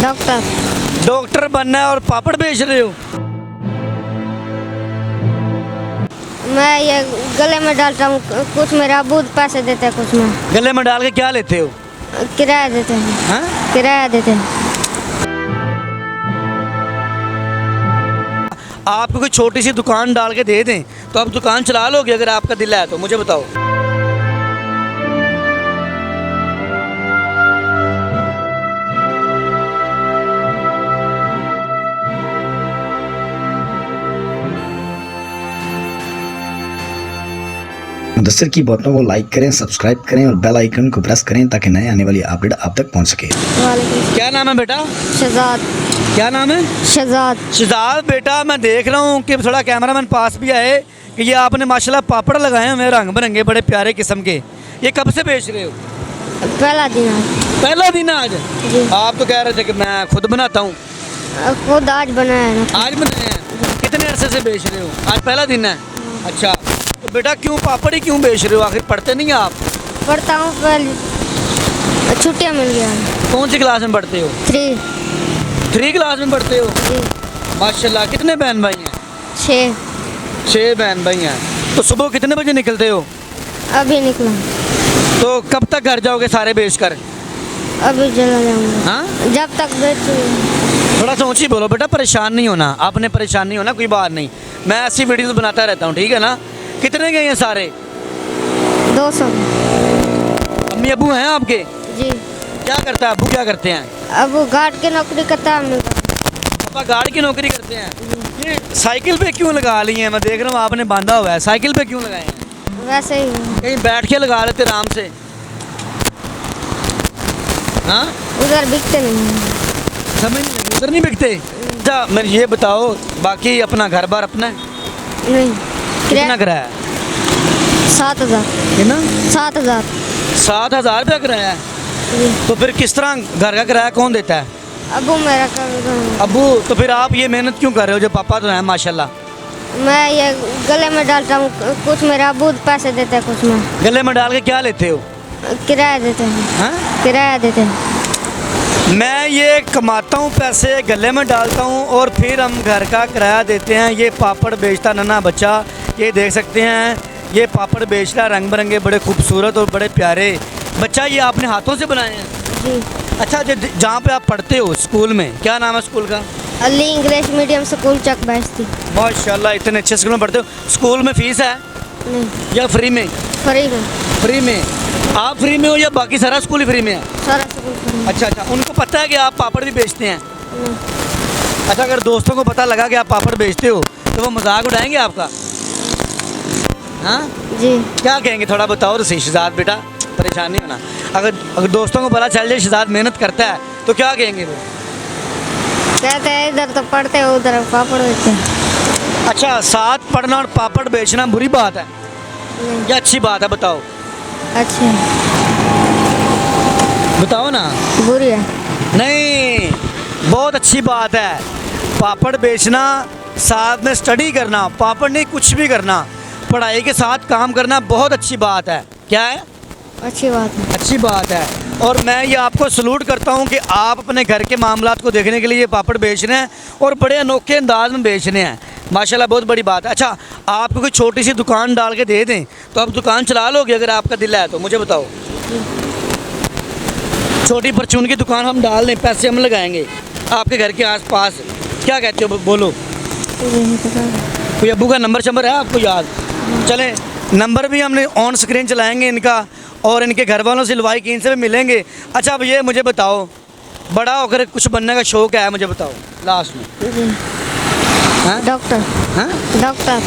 Doctor. Doctor बनना है और पापड़ बेच रहे हो? मैं ये गले में डालता हूँ, कुछ मेरा अब्बू पैसे देते हैं, कुछ मैं गले में डाल के क्या लेते हो? किराया देते हैं। हाँ? किराया देते हैं। आपको कोई छोटी सी दुकान डाल के दे दें तो आप दुकान चला लोगे अगर आपका दिल है तो? मुझे बताओ। मुदस्सिर की बटनों को लाइक करें, सब्सक्राइब करें और बेल आइकन को प्रेस करें ताकि नए आने वाली अपडेट आप तक पहुंच सके। क्या नाम है बेटा? शहजाद। क्या नाम है? शहजाद। शहजाद बेटा, मैं देख रहा हूँ कि थोड़ा कैमरामैन पास भी आए कि ये आपने माशाल्लाह पापड़ लगाए हुए रंग बिरंगे बड़े प्यारे किस्म के। ये कब से बेच रहे हो? पहला दिन आज। पहला दिन आज? जी। आप तो कह रहे थे कि मैं खुद बनाता हूँ। खुद आज बनाया है ना। आज बनाए हैं? कितने अरसे से बेच रहे हो? आज पहला दिन है। अच्छा, तो बेटा क्यों पापड़ ही क्यों बेच रहे हो? आखिर पढ़ते नहीं आप? पढ़ता हूँ, पहले छुट्टियाँ मिल गया। कौन सी क्लास में पढ़ते हो? 3 क्लास में पढ़ते हो? जी। माशाल्लाह। कितने बहन भाई हैं? 6 बहन भाई हैं। तो सुबह कितने बजे निकलते हो? अभी निकला। तो कब तक घर जाओगे सारे बेच कर? अभी चला जाऊँगा। हाँ? जब तक बेचूँगा। थोड़ा सा ऊँची बोलो बेटा, परेशान नहीं होना। आपने परेशान नहीं होना, कोई बात नहीं। मैं ऐसी वीडियोस बनाता रहता हूँ, ठीक है ना? कितने गए हैं सारे? 200। अम्मी अबू हैं आपके? जी। क्या करता है अबू? क्या करते हैं? अब वो गार्ड की नौकरी करता है। पापा गार्ड की नौकरी करते हैं। ये साइकिल पे क्यों लगा ली हैं? मैं देख रहा हूँ आपने बांधा हुआ है, साइकिल पे क्यों लगाए हैं? वैसे ही कहीं बैठ के लगा लेते आराम से। हाँ? उधर बिकते नहीं हैं। समझ नहीं, उधर नहीं बिकते। अच्छा मैं ये बताओ, बाकी अपना घर बार अपना है? नहीं। कितना किराया? 7,000। कितना? 7,000। 7,000 रुपया किराया है? जी। तो फिर किस तरह घर का किराया कौन देता है? अब्बू मेरा कर। अबू। तो फिर आप ये मेहनत क्यों कर रहे हो जब पापा तो हैं माशाल्लाह? मैं ये गले में डालता हूँ, कुछ मेरा अब्बू पैसे देते हैं, कुछ मैं गले में डाल के क्या लेते हो? किराया देते हैं। हाँ? किराया देते हैं। मैं ये कमाता हूँ पैसे, गले में डालता हूँ और फिर हम घर का किराया देते हैं। ये पापड़ बेचता नन्हा बच्चा, ये देख सकते हैं, ये पापड़ बेच रहा, रंग बिरंगे बड़े खूबसूरत और बड़े प्यारे। बच्चा ये आपने हाथों से बनाए हैं? जी। अच्छा, जहाँ पे आप पढ़ते हो स्कूल में, क्या नाम है स्कूल का? अली इंग्लिश मीडियम स्कूल चक बैठती। माशाल्लाह, इतने अच्छे स्कूल में पढ़ते हो। स्कूल में फीस है नहीं। या फ्री में? फ्री में। फ्री में। आप फ्री में हो या बाकी सारा स्कूल ही फ्री में है? सारा स्कूल फ्री में। अच्छा, उनको पता है कि आप पापड़ भी बेचते हैं? नहीं। अच्छा, अगर दोस्तों को पता लगा कि आप पापड़ बेचते हो तो वो मजाक उड़ाएंगे आपका? हाँ जी। क्या कहेंगे? थोड़ा बताओ तो सही। शहजाद बेटा, परेशान नहीं होना। अगर दोस्तों को पता चल जाए शहजाद मेहनत करता है तो क्या कहेंगे वो? कहते हैं इधर तो पढ़ते हो, उधर पापड़ बेचते हैं। अच्छा, साथ पढ़ना और पापड़ बेचना बुरी बात है नहीं। या अच्छी बात है? बताओ। अच्छे। बताओ ना। बुरी है। नहीं, बहुत अच्छी बात है। पापड़ बेचना, साथ में स्टडी करना, पापड़ नहीं कुछ भी करना, पढ़ाई के साथ काम करना बहुत अच्छी बात है। क्या है? अच्छी बात है। अच्छी बात है। और मैं ये आपको सलूट करता हूँ कि आप अपने घर के मामलात को देखने के लिए ये पापड़ बेच रहे हैं और बड़े अनोखे अंदाज में बेच रहे हैं। माशाल्लाह, बहुत बड़ी बात है। अच्छा, आपको कोई छोटी सी दुकान डाल के दे दें तो आप दुकान चला लोगे अगर आपका दिल है तो? मुझे बताओ। छोटी परचून की दुकान हम डाल दें, पैसे हम लगाएंगे आपके घर के आसपास, क्या कहते हो? बोलो। कोई अब्बू का नंबर शंबर है आपको याद? चलें, नंबर भी हमने ऑन स्क्रीन चलाएंगे इनका और इनके घर वालों से लवाई की, इनसे भी मिलेंगे। अच्छा, अब ये मुझे बताओ, बड़ा होकर कुछ बनने का शौक है? मुझे बताओ लास्ट में। हाँ? डॉक्टर। हाँ? डॉक्टर।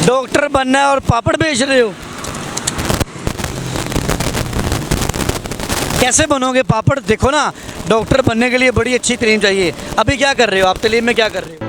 डॉक्टर बनना है और पापड़ बेच रहे हो? कैसे बनोगे पापड़? देखो ना, डॉक्टर बनने के लिए बड़ी अच्छी तालीम चाहिए। अभी क्या कर रहे हो आप? तालीम में क्या कर रहे हो?